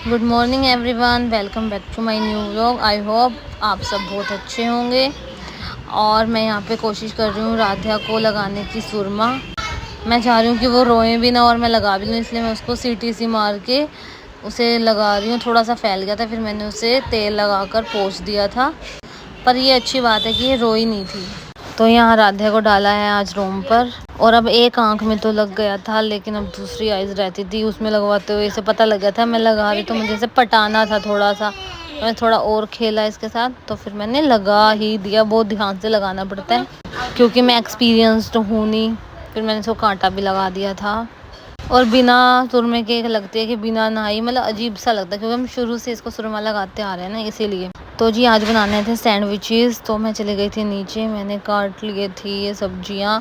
Good morning everyone, welcome back to my new vlog. I hope आप सब बहुत अच्छे होंगे। और मैं यहाँ पे कोशिश कर रही हूँ राधिया को लगाने की सुरमा। मैं चाह रही हूँ कि वो रोए भी ना और मैं लगा भी लूँ, इसलिए मैं उसको सीटी सी मार के उसे लगा रही हूँ। थोड़ा सा फैल गया था, फिर मैंने उसे तेल लगा कर पोंछ दिया था। पर ये अच्छी बात है कि ये रोई नहीं थी। तो यहाँ राधिया को डाला है आज रूम पर। और अब एक आंख में तो लग गया था, लेकिन अब दूसरी आइज रहती थी उसमें लगवाते हुए इसे पता लग गया था मैं लगा रही, तो मुझे इसे पटाना था थोड़ा सा। मैंने थोड़ा और खेला इसके साथ, तो फिर मैंने लगा ही दिया। बहुत ध्यान से लगाना पड़ता है क्योंकि मैं एक्सपीरियंस्ड हूँ नहीं। फिर मैंने इसको कांटा भी लगा दिया था। और बिना सुरमे के लगती है कि बिना नहाई मतलब अजीब सा लगता है, क्योंकि हम शुरू से इसको सुरमा लगाते आ रहे हैं ना, इसीलिए। तो जी आज बनाने थे सैंडविचेस, तो मैं चली गई थी नीचे। मैंने काट लिए थी ये सब्जियां,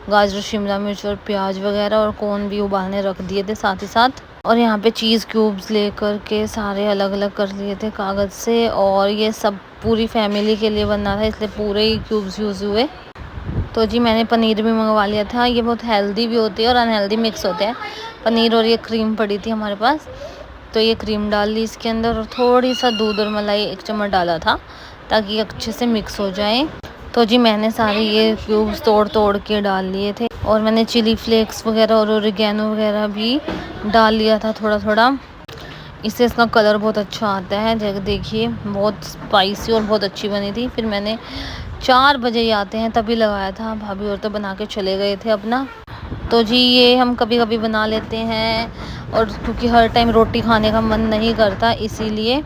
गाजर, शिमला मिर्च और प्याज वगैरह, और कोन भी उबालने रख दिए थे साथ ही साथ। और यहाँ पे चीज़ क्यूब्स लेकर के सारे अलग अलग कर लिए थे कागज़ से। और ये सब पूरी फैमिली के लिए बनना था, इसलिए पूरे ही क्यूब्स यूज़ हुए। तो जी मैंने पनीर भी मंगवा लिया था। ये बहुत हेल्दी भी होती है और अनहेल्दी मिक्स होते हैं पनीर। और ये क्रीम पड़ी थी हमारे पास, तो ये क्रीम डाल ली इसके अंदर, और थोड़ी सा दूध और मलाई 1 चम्मच डाला था ताकि अच्छे से मिक्स हो जाए। तो जी मैंने सारे ये क्यूब्स तोड़ तोड़ के डाल लिए थे। और मैंने चिली फ्लेक्स वगैरह और ओरिगेनो वगैरह भी डाल लिया था थोड़ा थोड़ा। इससे इसका कलर बहुत अच्छा आता है। देखिए बहुत स्पाइसी और बहुत अच्छी बनी थी। फिर मैंने 4 बजे ही आते हैं तभी लगाया था, भाभी और तो बना के चले गए थे अपना। तो जी ये हम कभी कभी बना लेते हैं, और क्योंकि हर टाइम रोटी खाने का मन नहीं करता इसीलिए।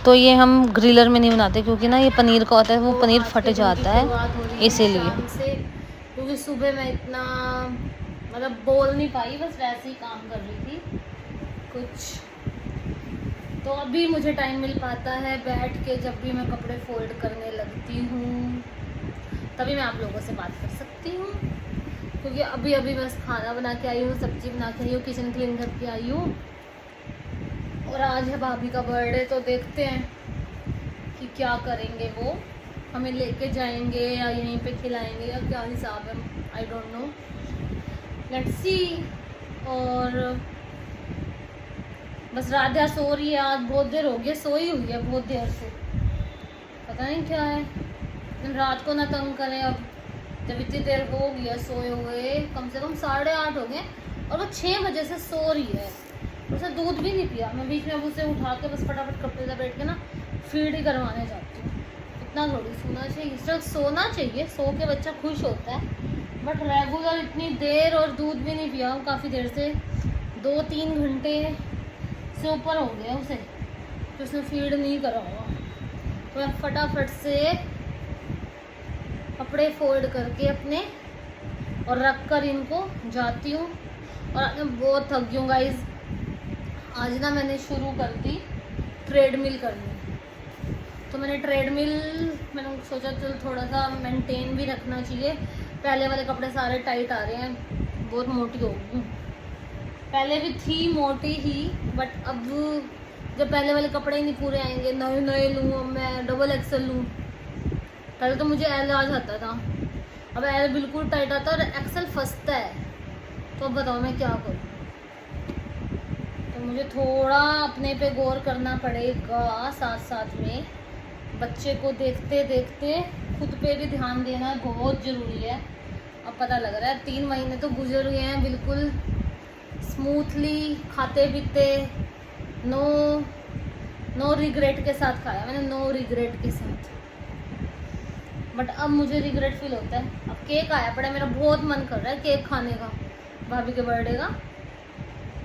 तो ये हम ग्रिलर में नहीं बनाते, क्योंकि ना ये पनीर का होता है, वो पनीर फट जाता है इसीलिए। क्योंकि सुबह मैं इतना मतलब बोल नहीं पाई, बस वैसे ही काम कर रही थी कुछ। तो अभी मुझे टाइम मिल पाता है बैठ के, जब भी मैं कपड़े फोल्ड करने लगती हूँ तभी मैं आप लोगों से बात कर सकती हूँ। क्योंकि अभी अभी बस खाना बना के आई हूँ, सब्जी बना के आई हूँ, किचन क्लीन करके आई हूँ। और आज है भाभी का बर्थडे, तो देखते हैं कि क्या करेंगे। वो हमें लेके जाएंगे या यहीं पे खिलाएंगे या क्या हिसाब है, I don't know, let's see. और बस राधिया सो रही है। आज बहुत देर हो गई सोई हुई है, बहुत देर से, पता नहीं क्या है। रात को ना तंग करें। अब जब इतनी देर हो गई है सोए हुए, कम से कम 8:30 हो गए, और वो 6 बजे से सो रही है। उसे दूध भी नहीं पिया। मैं बीच में अब उसे उठा के बस फटाफट कपड़े से बैठ के ना फीड ही करवाने जाती हूँ। इतना थोड़ी सोना चाहिए, सिर्फ सोना चाहिए, सो के बच्चा खुश होता है। बट रेगुलर इतनी देर और दूध भी नहीं पिया हूँ काफ़ी देर से, 2-3 घंटे से ऊपर हो गया उसे, तो उसने फीड नहीं करा हुआ। तो मैं फटाफट से कपड़े फोल्ड करके अपने और रख कर इनको जाती हूँ। और बहुत थक गई हूँ गाइज। आज ना मैंने शुरू कर दी ट्रेडमिल करनी। तो मैंने सोचा चल थोड़ा सा मेंटेन भी रखना चाहिए। पहले वाले कपड़े सारे टाइट आ रहे हैं, बहुत मोटी हो गई। पहले भी थी मोटी ही, बट अब जब पहले वाले कपड़े ही नहीं पूरे आएंगे, नए नए लूँ मैं, डबल एक्सल लूँ। पहले तो मुझे एल आ जाता था, अब एल बिल्कुल टाइट आता है और एक्सल फंसता है। तो अब बताओ मैं क्या करूँ। तो मुझे थोड़ा अपने पे गौर करना पड़ेगा, साथ साथ में बच्चे को देखते देखते खुद पे भी ध्यान देना बहुत ज़रूरी है। अब पता लग रहा है 3 महीने तो गुजर गए हैं बिल्कुल स्मूथली खाते पीते, नो रिग्रेट के साथ खाया मैंने, नो रिग्रेट के साथ। बट अब मुझे रिग्रेट फील होता है। अब केक आया पड़ा, मेरा बहुत मन कर रहा है केक खाने का, भाभी के बर्थडे का।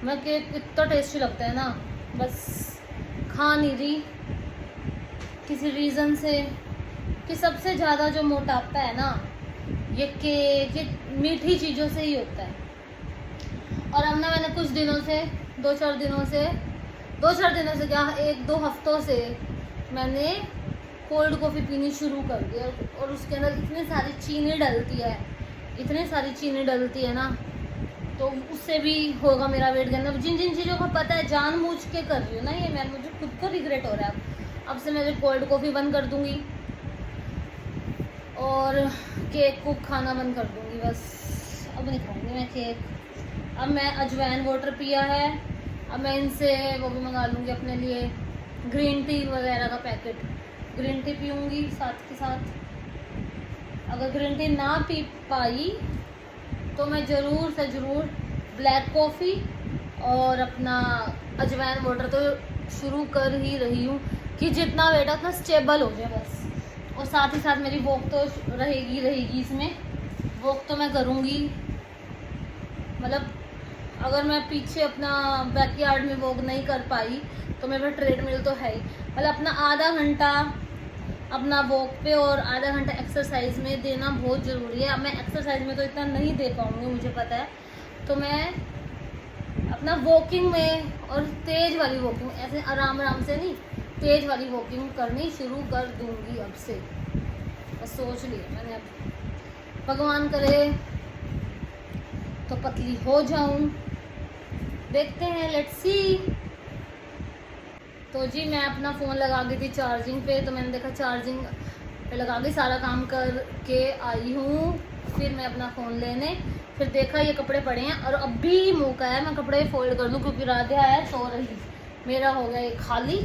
मैं केक इतना टेस्टी लगता है ना, बस खा नहीं रही किसी रीज़न से, कि सबसे ज़्यादा जो मोटापा है ना ये केक, ये मीठी चीज़ों से ही होता है। और अब ना मैंने कुछ दिनों से, 2-4 दिनों से क्या 1-2 हफ्तों से मैंने कोल्ड कॉफ़ी पीनी शुरू कर दी। और उसके अंदर इतनी सारी चीनी डलती है ना, तो उससे भी होगा मेरा वेट गेन। जिन चीज़ों को पता है जानबूझ के कर रही हूँ ना ये, मुझे खुद को रिग्रेट हो रहा है। अब से मैं कोल्ड कॉफ़ी बंद कर दूँगी और केक को खाना बंद कर दूँगी, बस अब नहीं खाऊँगी मैं केक। अब मैं अजवाइन वाटर पिया है, अब मैं इनसे वो भी मंगा लूँगी अपने लिए ग्रीन टी वगैरह का पैकेट। ग्रीन टी पीऊँगी साथ के साथ। अगर ग्रीन टी ना पी पाई तो मैं ज़रूर से ज़रूर ब्लैक कॉफ़ी और अपना अजवाइन वाटर तो शुरू कर ही रही हूँ कि जितना वेट है उतना स्टेबल हो जाए बस। और साथ ही साथ मेरी वॉक तो रहेगी इसमें। वॉक तो मैं करूँगी, मतलब अगर मैं पीछे अपना बैकयार्ड में वॉक नहीं कर पाई तो मेरे पास ट्रेडमिल तो है ही। मतलब अपना आधा घंटा अपना वॉक पे और आधा घंटा एक्सरसाइज में देना बहुत ज़रूरी है। अब मैं एक्सरसाइज में तो इतना नहीं दे पाऊँगी, मुझे पता है। तो मैं अपना वॉकिंग में और तेज़ वाली वॉकिंग, ऐसे आराम से नहीं, तेज़ वाली वॉकिंग करनी शुरू कर दूँगी अब से। बस सोच लिया मैंने, अब भगवान करे तो पतली हो जाऊं, देखते हैं, लेट्स सी। तो जी मैं अपना फ़ोन लगा गई थी चार्जिंग पे, तो मैंने देखा चार्जिंग पे लगा के सारा काम करके आई हूँ। फिर मैं अपना फ़ोन लेने, फिर देखा ये कपड़े पड़े हैं और अभी मौका है मैं कपड़े फोल्ड कर दूँ, क्योंकि राधे आया सो रही, मेरा हो गया ये खाली।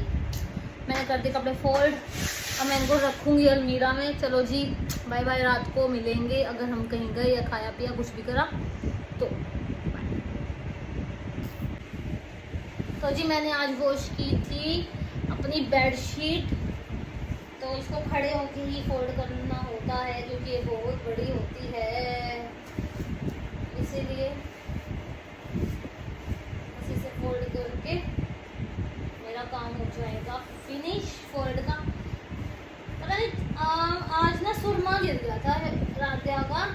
मैंने कर दिए कपड़े फोल्ड, अब मैं इनको रखूँगी अलमीरा में। चलो जी बाय बाय, रात को मिलेंगे अगर हम कहीं गए या खाया पिया कुछ भी करा तो जी मैंने आज वॉश की थी अपनी बेडशीट, तो इसको खड़े होके ही फोल्ड करना होता है क्योंकि ये बहुत बड़ी होती है, इसीलिए इसी से फोल्ड करके मेरा काम हो जाएगा फिनिश फोल्ड का। पता नहीं आज ना सुरमा गिर गया था राध्या का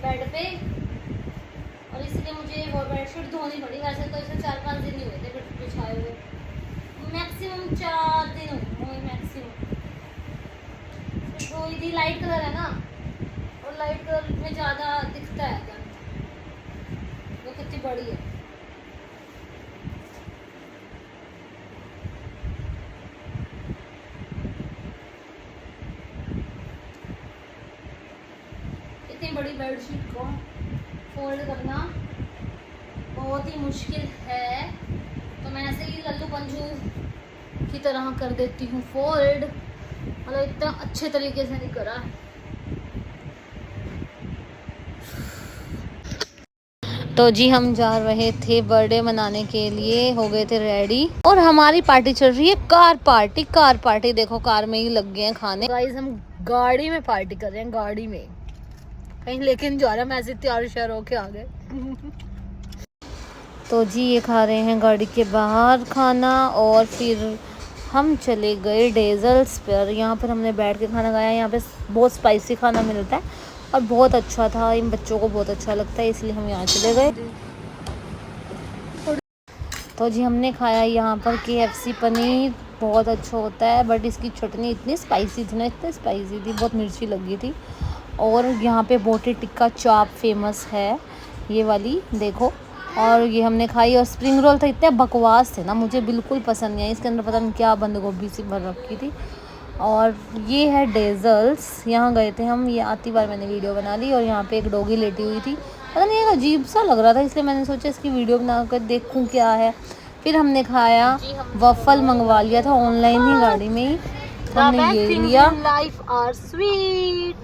बेड पे, और इसलिए मुझे वो बेडशीट धोनी पड़ी। वैसे तो इसे 4-5 दिन ही हुए थे बिछाए हुए, मैक्सिमम 4 दिन हुए मैक्सिमम। धोई थी, लाइट कलर है ना, और लाइट कलर में ज़्यादा दिखता है क्या, वो कितनी बड़ी है। इतनी बड़ी बेडशीट को फोल्ड करना बहुत ही मुश्किल है, तो मैं ऐसे ही लल्लू पंजू की तरह कर देती हूँ फोल्ड, मतलब इतना अच्छे तरीके से नहीं करा है। तो जी हम जा रहे थे बर्थडे मनाने के लिए, हो गए थे रेडी और हमारी पार्टी चल रही है कार पार्टी। देखो कार में ही लग गए हैं खाने। गाइस हम गाड़ी में पार्टी कर रहे हैं, गाड़ी में कहीं लेके नहीं जा रहा, मैं ऐसे तैयार श्यार होके आ गए। तो जी ये खा रहे हैं गाड़ी के बाहर खाना, और फिर हम चले गए डेजल्स पर। यहाँ पर हमने बैठ के खाना खाया। यहाँ पे बहुत स्पाइसी खाना मिलता है और बहुत अच्छा था, इन बच्चों को बहुत अच्छा लगता है, इसलिए हम यहाँ चले गए। तो जी हमने खाया यहाँ पर KFC पनीर, बहुत अच्छा होता है, बट इसकी चटनी इतनी स्पाइसी थी ना, इतनी स्पाइसी थी, बहुत मिर्ची लगी थी। और यहाँ पे बोटी टिक्का चाप फेमस है, ये वाली देखो, और ये हमने खाई। और स्प्रिंग रोल था, इतने बकवास थे ना, मुझे बिल्कुल पसंद नहीं आई, इसके अंदर पता नहीं क्या बंद गोभी सी भर रखी थी। और ये है डेजल्स, यहाँ गए थे हम, ये आती बार मैंने वीडियो बना ली। और यहाँ पे एक डॉगी लेटी हुई थी, पता नहीं एक अजीब सा लग रहा था, इसलिए मैंने सोचा इसकी वीडियो बना कर देखूँ क्या है। फिर हमने खाया, वफ़ल मंगवा लिया था ऑनलाइन ही, गाड़ी में ही हमने ये लिया। लाइफ आर स्वीट,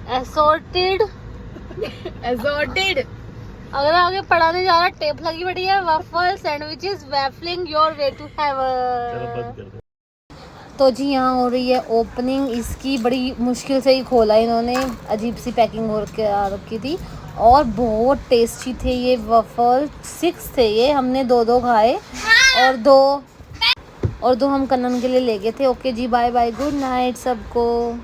असॉर्टेड अगर आगे पढ़ाने जा रहा, टेप लगी पड़ी है, waffle sandwiches waffling your way to heaven. तो जी यहाँ हो रही है ओपनिंग इसकी, बड़ी मुश्किल से ही खोला इन्होंने, अजीब सी पैकिंग हो रखी थी, और बहुत टेस्टी थे ये वफ़ल। 6 थे ये, हमने 2 खाए और दो हम कन्नन के लिए ले गए थे। ओके जी बाय बाय, गुड नाइट सबको।